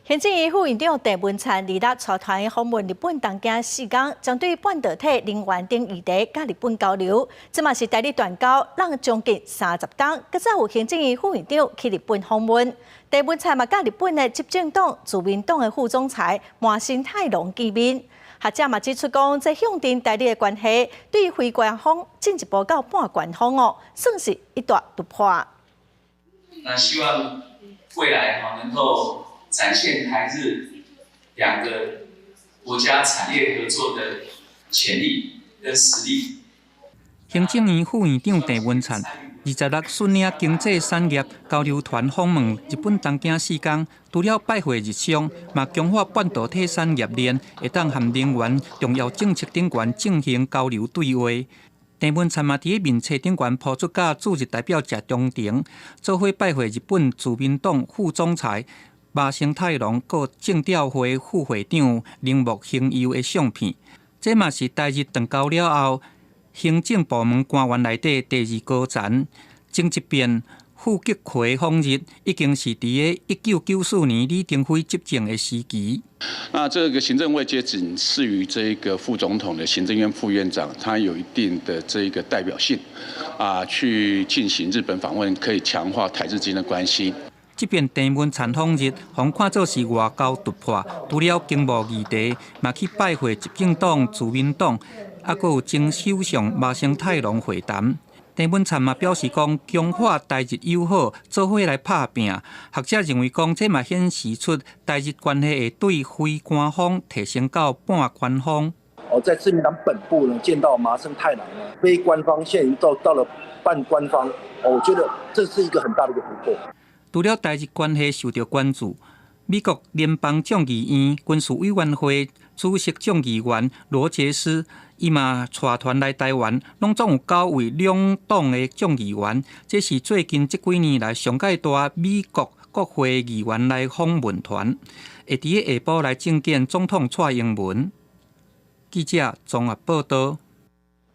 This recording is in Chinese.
行政院副院长郑文灿2日带团访问日本东京4天，将对半导体、能源等议题甲日本交流。这嘛是台日断交让将近30天，搁再有行政院副院长去日本访问。郑文灿嘛甲日本的执政党自民党的副总裁麻生太郎见面。学者嘛指出讲，这向定台日的关系，对非官方进一步到半官方哦，算是一大突破。那希望未来能够展现台日2个国家产业合作的潜力跟实力。行政院副院长郑文灿26率领经济产业交流团访问日本东京4天，除了拜会日商，嘛强化半导体产业链会当和能源重要政策顶悬进行交流对话。郑文灿嘛伫面册顶悬抛出甲驻日代表谢中庭做伙拜会日本自民党副总裁麻生太郎，佮政调会副会长铃木幸佑的相片。这嘛是台日断交了后，行政部门官员内底第2高层。前一遍傅吉奎访日已经是伫1994年李登辉执政的时期。那这个行政位阶仅次于这个副总统的行政院副院长，他有一定的这个代表性，去进行日本访问，可以强化台日之间的关系。这边郑文灿访日，互看作是外交突破，除了经贸议题，嘛去拜会执政党自民党，佮有前首相麻生太郎会谈。郑文灿嘛表示讲，强化台日友好，做伙来拍拼。学者认为讲，这嘛显示出台日关系会对非官方提升到半官方。在自民党本部呢，见到麻生太郎呢，非官方现已到了半官方，我觉得这是一个很大的一个突破。除了台日关系受到关注，美国联邦众议院军事委员会主席众议员罗杰斯，伊嘛带团来台湾，拢总有9位两党的众议员，这是最近这几年来上介大美国国会议员来访问团，会伫下晡来觐见总统蔡英文。记者综合报道。